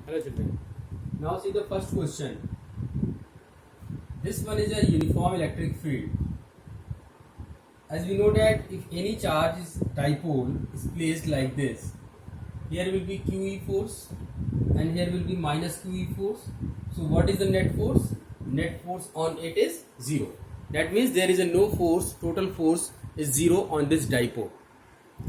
Hello children. Now see the first question. This one is a uniform electric field. As we know that if any charge is dipole is placed like this, here will be QE force and here will be minus QE force. So what is the net force? Net force on it is 0. That means there is a no force, total force is 0 on this dipole.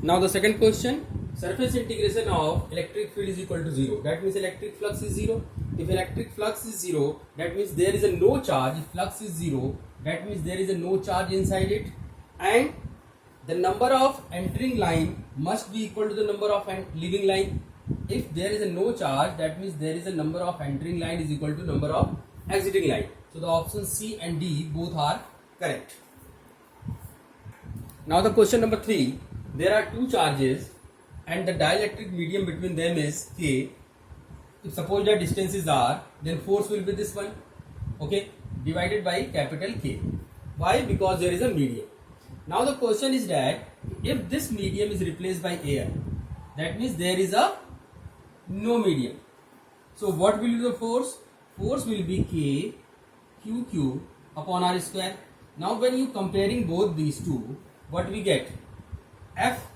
Now the second question, surface integration of electric field is equal to 0. That means electric flux is 0. If electric flux is 0, that means there is a no charge. If flux is 0, that means there is a no charge inside it. And the number of entering line must be equal to the number of leaving line. If there is a no charge, that means there is a number of entering line is equal to number of exiting line. So the options C and D both are correct. Now the question number 3. There are two charges and the dielectric medium between them is K. If suppose the distance is R, then force will be this one, okay, divided by capital K. Why? Because there is a medium. Now the question is that if this medium is replaced by air, that means there is a no medium. So what will be the force? Force will be K QQ upon R square. Now when you comparing both these two, what we get? F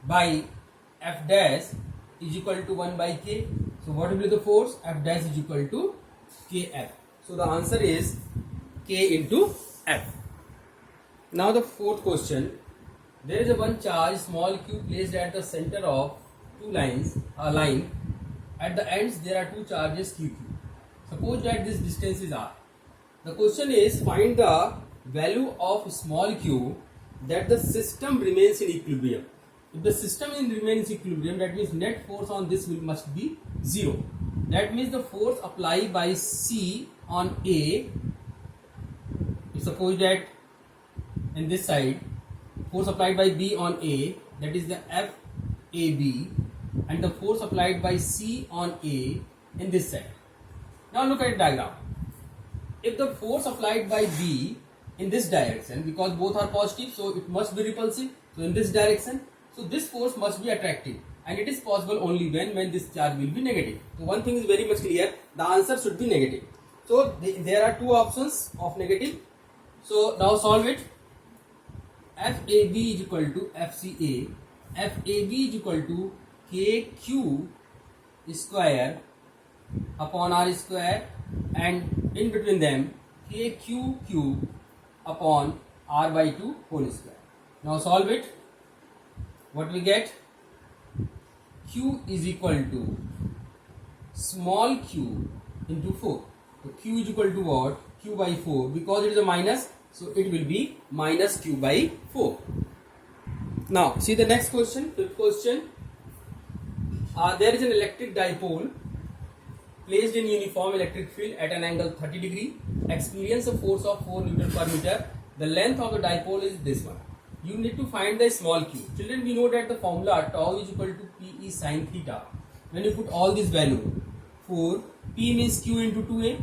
by F dash is equal to 1 by K. So what will be the force? F dash is equal to KF. So the answer is K into F. Now the fourth question. There is a one charge small q placed at the center of two lines, a line. At the ends there are two charges QQ. Suppose that this distance is R. The question is find the value of small q that the system remains in equilibrium. If the system remains in equilibrium, that means net force on this must be 0. That means the force applied by C on A, if suppose that in this side, force applied by B on A, that is the FAB, and the force applied by C on A in this side. Now look at the diagram. If the force applied by B in this direction, because both are positive, so it must be repulsive. So in this direction, so this force must be attractive, and it is possible only when this charge will be negative. So one thing is very much clear, the answer should be negative. So there are two options of negative. So now solve it. FAB is equal to FCA. FAB is equal to KQ square upon R square, and in between them KQQ upon R by 2 whole square. Now solve it. What we get? Q is equal to small q into 4. So Q is equal to what? Q by 4. Because it is a minus, so it will be minus Q by 4. Now see the next question, fifth question. There is an electric dipole placed in uniform electric field at an angle 30 degree. Experience a force of 4 Newton per meter. The length of the dipole is this one. You need to find the small q. Children, we know that the formula tau is equal to Pe sin theta. When you put all this value, 4, P means Q into 2A,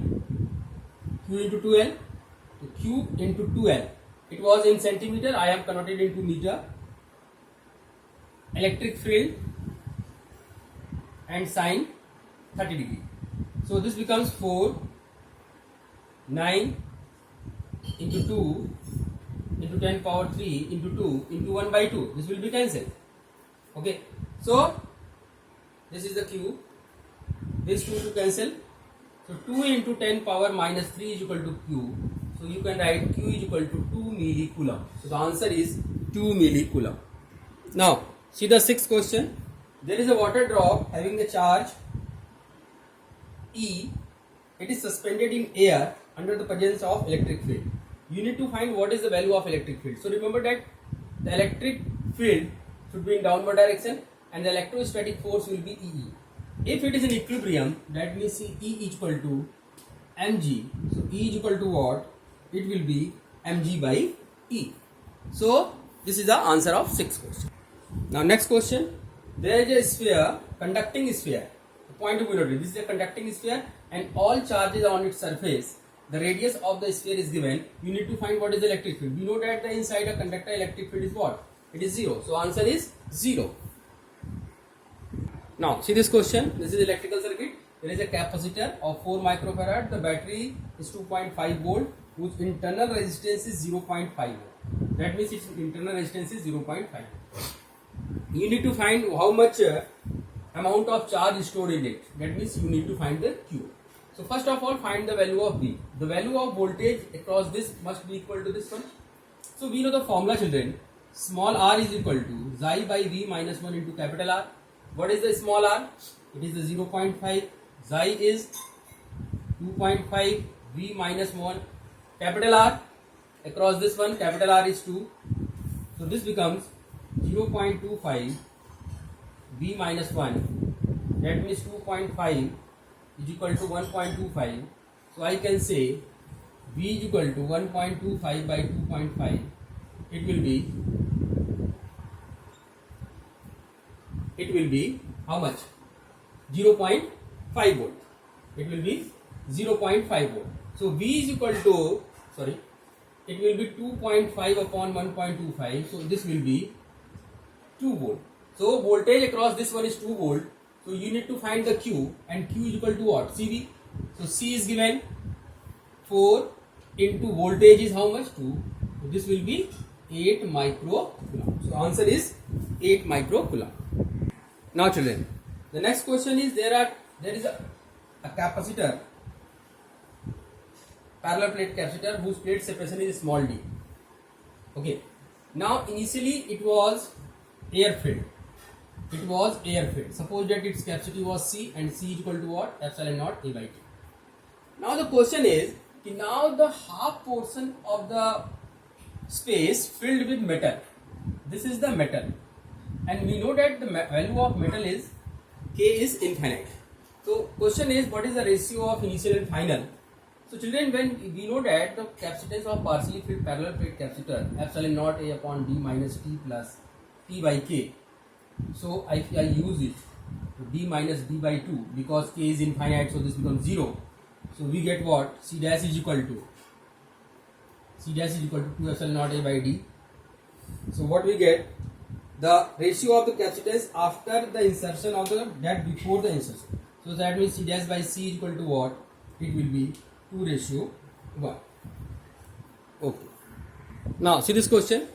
Q into 2L, so Q into 2L. It was in centimeter, I have converted into meter. Electric field and sine 30 degree. So this becomes 4, 9 into 2 into 10 power 3 into 2 into 1 by 2. This will be cancelled. Okay. So this is the Q. This 2 to cancel. So 2 into 10 power minus 3 is equal to Q. So you can write Q is equal to 2 millicoulomb. So the answer is 2 millicoulomb. Now see the sixth question. There is a water drop having a charge E. It is suspended in air under the presence of electric field. You need to find what is the value of electric field. So remember that the electric field should be in downward direction and the electrostatic force will be EE. If it is in equilibrium, that means E is equal to mg. So E is equal to what? It will be mg by E. So this is the answer of sixth question. Now next question. There is a sphere, conducting sphere. The point to be noted. This is a conducting sphere and all charges on its surface. The radius of the sphere is given. You need to find what is the electric field. We know that the inside a conductor electric field is what? It is 0. So answer is 0. Now see this question. This is electrical circuit. There is a capacitor of 4 microfarad. The battery is 2.5 volt, whose internal resistance is 0.5 volt. That means its internal resistance is 0.5. You need to find how much amount of charge is stored in it. That means you need to find the Q. So first of all, find the value of V. The value of voltage across this must be equal to this one. So we know the formula, children. Small r is equal to xi by V minus 1 into capital R. What is the small r? It is the 0.5. Xi is 2.5. V minus 1. Capital R across this one, capital R is 2. So this becomes 0.25 V minus 1. That means 2.5 is equal to 1.25. So I can say V is equal to 1.25 by 2.5. It will be how much? 0.5 volt. It will be 0.5 volt. So V is equal to, it will be 2.5 upon 1.25. So this will be 2 volt. So voltage across this one is 2 volt. So you need to find the Q, and Q is equal to what? CV. So C is given 4 into voltage is how much? 2. So this will be 8 microcoulomb. So answer is 8 microcoulomb. Now children, the next question is there is a capacitor, parallel plate capacitor, whose plate separation is small d. Okay. Now initially it was air filled. Suppose that its capacity was C, and C is equal to what? Epsilon naught A by T. Now the question is, now the half portion of the space filled with metal. This is the metal, and we know that the value of metal is K is infinite. So question is, what is the ratio of initial and final? So children, when we know that the capacitance of partially filled parallel plate capacitor, epsilon naught A upon D minus T plus T by K. So I use it D minus D by 2 because K is infinite, so this becomes 0. So we get what? C dash is equal to 2 epsilon naught A by D. So what we get? The ratio of the capacitance after the insertion of that before the insertion. So that means C dash by C is equal to what? It will be 2:1. Okay. Now see this question.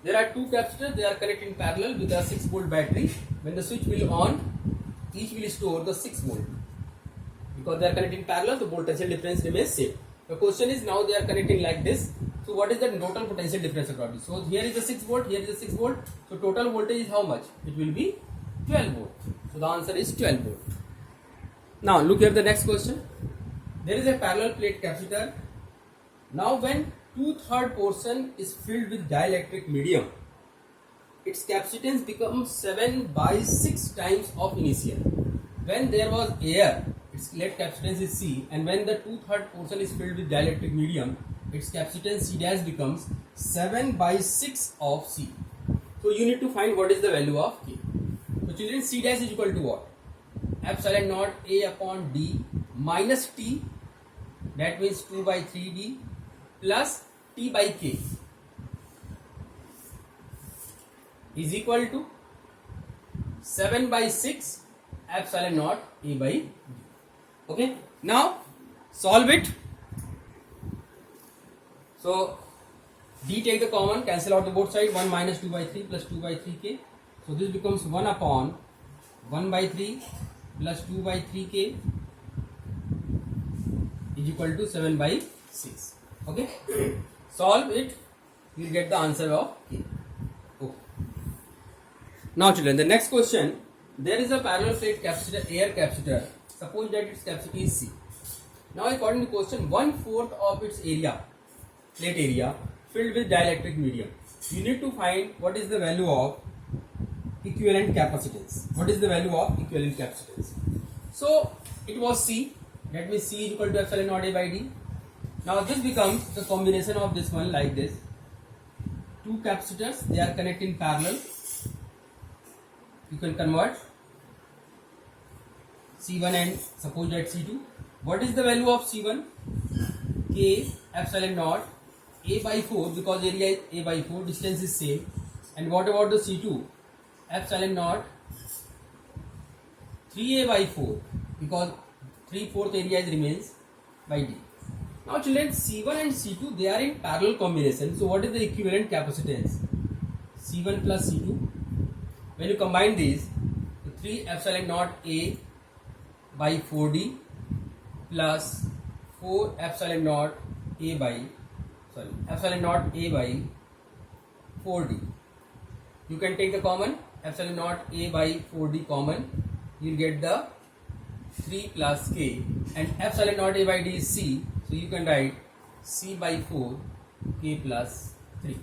There are two capacitors. They are connected in parallel with a 6 volt battery. When the switch will on, each will store the 6 volt. Because they are connected in parallel, the potential difference remains same. The question is, now they are connecting like this. So what is the total potential difference across this? So here is the 6 volt, here is the 6 volt. So total voltage is how much? It will be 12 volt. So the answer is 12 volt. Now look here the next question. There is a parallel plate capacitor. Now when 2/3 portion is filled with dielectric medium, its capacitance becomes 7 by 6 times of initial. When there was air, its net capacitance is C, and when the 2/3 portion is filled with dielectric medium, its capacitance C dash becomes 7 by 6 of C. So you need to find what is the value of K. So children, C dash is equal to what? Epsilon naught A upon D minus T, that means 2 by 3D plus T by K is equal to 7 by 6 epsilon naught A by D. Okay, now solve it. So D take the common, cancel out the both side. 1 minus 2 by 3 plus 2 by 3K. So this becomes 1 upon 1 by 3 plus 2 by 3K is equal to 7 by 6. Okay, solve it, you will get the answer of K. Okay. Now children, the next question, there is a parallel plate capacitor, air capacitor. Suppose that its capacity is C. Now according to question, 1/4 of its area, plate area, filled with dielectric medium. You need to find what is the value of equivalent capacitance. What is the value of equivalent capacitance? So it was C, that means C is equal to epsilon naught A by D. Now this becomes the combination of this one like this. Two capacitors, they are connected in parallel. You can convert C1 and suppose that C2. What is the value of C1? K epsilon naught A by 4, because area is A by 4, distance is same. And what about the C2? Epsilon naught 3a by 4 because 3/4 area is remains by d. Now children, C1 and C2 they are in parallel combination. So what is the equivalent capacitance? C1 plus C2. When you combine these, 3 epsilon naught A by 4d plus 4 epsilon naught A by epsilon naught A by 4d. You can take the common epsilon naught A by 4d common. You will get the 3 plus k, and epsilon naught A by d is c. So you can write c by 4 k plus 3.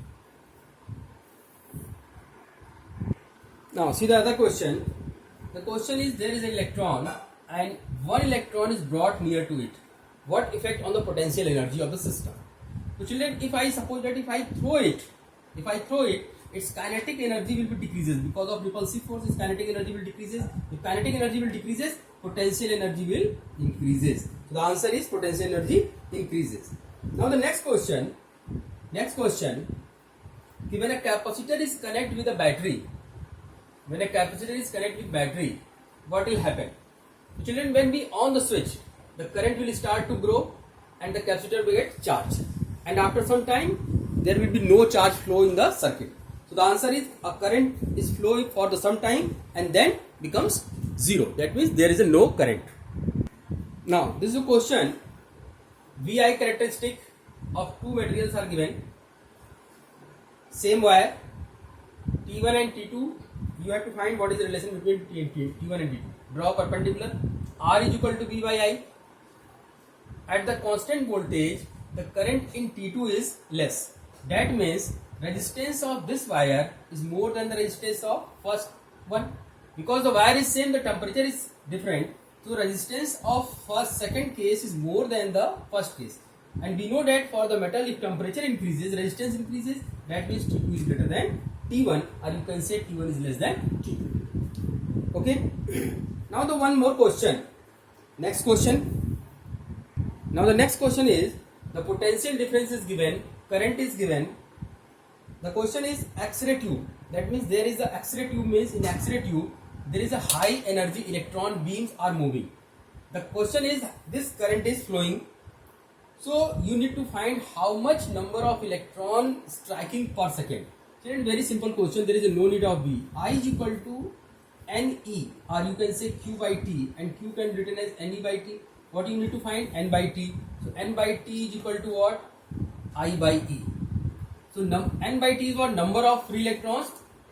Now see the other question. The question is, there is an electron and one electron is brought near to it. What effect on the potential energy of the system? So children, if I suppose that if I throw it, its kinetic energy will be decreases because of repulsive force. Its kinetic energy will decreases. If kinetic energy will decreases, potential energy will increases. So the answer is potential energy increases. Now the next question. When a capacitor is connected with a battery, what will happen? So children, when we on the switch, the current will start to grow and the capacitor will get charged. And after some time, there will be no charge flow in the circuit. So the answer is, a current is flowing for the some time and then becomes zero. That means there is a no current. Now this is a question. VI characteristic of two materials are given. Same wire, T1 and T2. You have to find what is the relation between T1 and T2. Draw perpendicular. R is equal to V by I. At the constant voltage, the current in T2 is less. That means resistance of this wire is more than the resistance of first one. Because the wire is same, the temperature is different. So resistance of second case is more than the first case. And we know that for the metal, if temperature increases, resistance increases. That means T2 is greater than T1, or you can say T1 is less than T2. Okay. Now the one more question. Next question. Now the next question is, the potential difference is given, current is given. The question is X-ray tube. That means there is a X-ray tube, means in X-ray tube there is a high energy electron beams are moving. The question is, this current is flowing. So you need to find how much number of electron striking per second. Children, very simple question. There is no need of B. I is equal to NE, or you can say Q by T, and Q can be written as NE by T. What you need to find? N by T. So N by T is equal to what? I by E. So N by T is what? Number of free electrons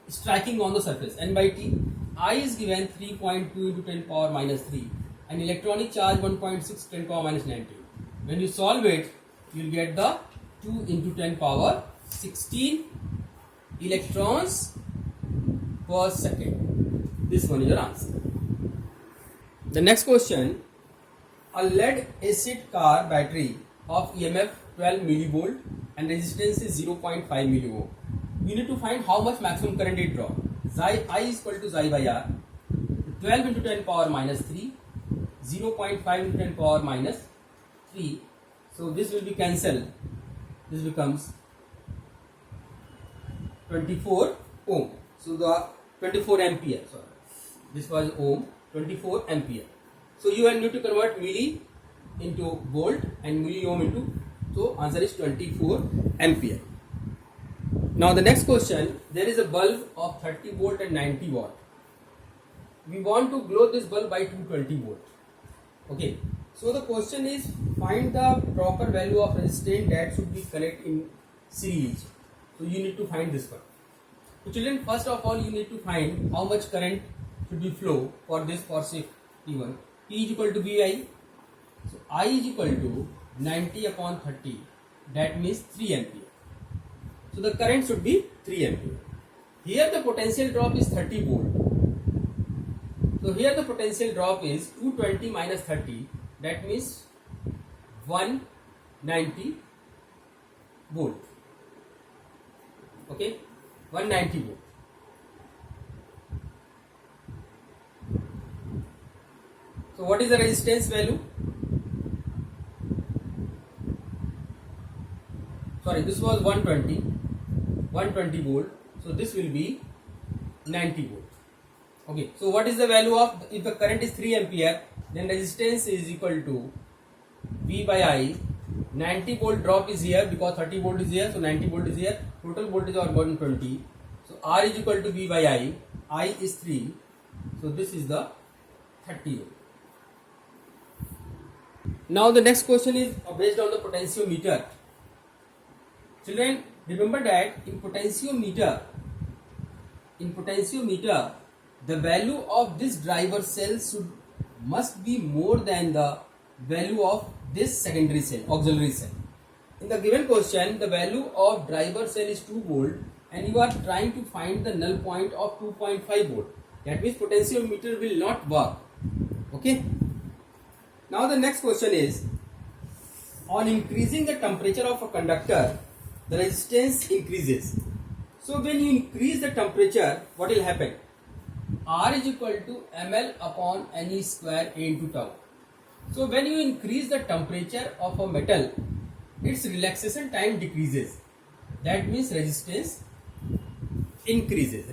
striking on the surface. N by T. I is given 3.2 into 10 power minus 3, and electronic charge 1.6 10 power minus 19. When you solve it, you will get the 2 into 10 power 16 electrons per second. This one is your answer. The next question. A lead acid car battery of EMF 12 millivolt and resistance is 0.5 milliohm. We need to find how much maximum current it draw. Xi I is equal to xi by r. 12 into 10 power minus 3, 0.5 into 10 power minus 3. So this will be cancelled. This becomes 24 ohm. So the 24 ampere. Sorry, this was ohm. 24 ampere. So you need to convert milli into volt and milliohm into. So answer is 24 ampere. Now the next question. There is a bulb of 30 volt and 90 watt. We want to glow this bulb by 220 volt. Okay. So the question is, find the proper value of resistance that should be connected in series. So you need to find this one. So children, first of all, you need to find how much current should be flow for this, for say T1. T is equal to Vi. So I is equal to 90 upon 30. That means 3 ampere. So the current should be 3 ampere. Here the potential drop is 30 volt. So here the potential drop is 220 minus 30. That means 190 volt. Okay, 190 volt. So what is the resistance value? Sorry, this was 120 volt. So this will be 90 volt. Okay, so what is the value of, if the current is 3 ampere, then resistance is equal to V by I. 90 volt drop is here because 30 volt is here, so 90 volt is here. Total voltage of 120. So R is equal to V by I is 3. So this is the 30 ohm. Now the next question is based on the potentiometer. Children, remember that in potentiometer, the value of this driver cell must be more than the value of this secondary cell, auxiliary cell. In the given question, the value of driver cell is 2 volt and you are trying to find the null point of 2.5 volt. That means potentiometer will not work. Okay. Now the next question is, on increasing the temperature of a conductor, the resistance increases. So when you increase the temperature, what will happen? R is equal to ml upon Ne square A into tau. So when you increase the temperature of a metal, its relaxation time decreases. That means resistance increases.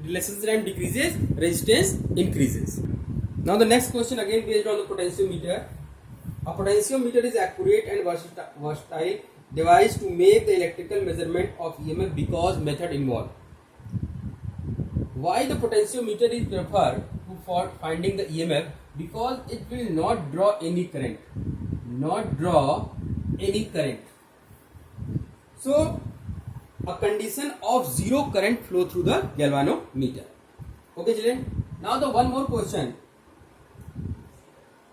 Relaxation time decreases, resistance increases. Now the next question again based on the potentiometer. A potentiometer is accurate and versatile device to make the electrical measurement of EMF because method involved. Why the potentiometer is preferred for finding the EMF? Because it will not draw any current. So a condition of zero current flow through the galvanometer. Okay children. Now the one more question.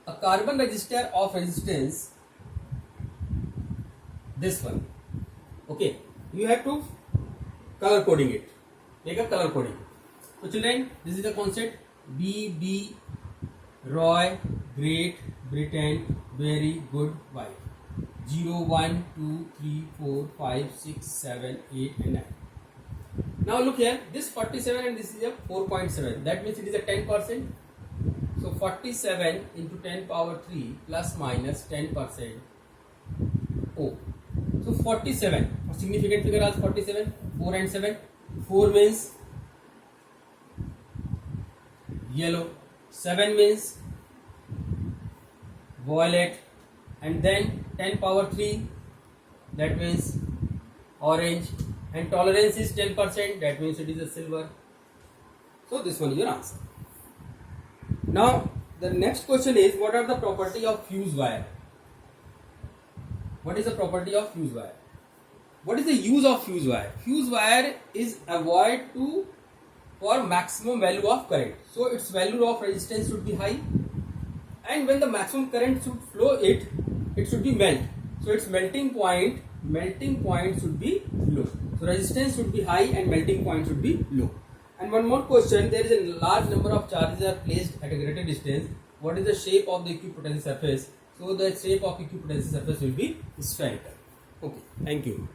A carbon resistor of resistance, this one. Okay, you have to color coding it. Make a color coding. So children, this is the concept. BB, Roy, Great Britain, very good, white. 0, 1, 2, 3, 4, 5, 6, 7, 8 and 9. Now look here, this 47 and this is a 4.7. That means it is a 10%. So 47 into 10 power 3 plus minus 10%. Oh, so 47. A significant figure as 47. 4 and 7. 4 means yellow. 7 means violet. And then 10 power 3. That means orange. And tolerance is 10%. That means it is a silver. So this one is your answer. Now the next question is, what are the property of fuse wire? What is the property of fuse wire? What is the use of fuse wire? Fuse wire is avoid for maximum value of current. So its value of resistance should be high, and when the maximum current should flow, it should be melt. So its melting point should be low. So resistance should be high and melting point should be low. And one more question, there is a large number of charges are placed at a greater distance. What is the shape of the equipotential surface? So the shape of equipotential surface will be spherical. Okay, thank you.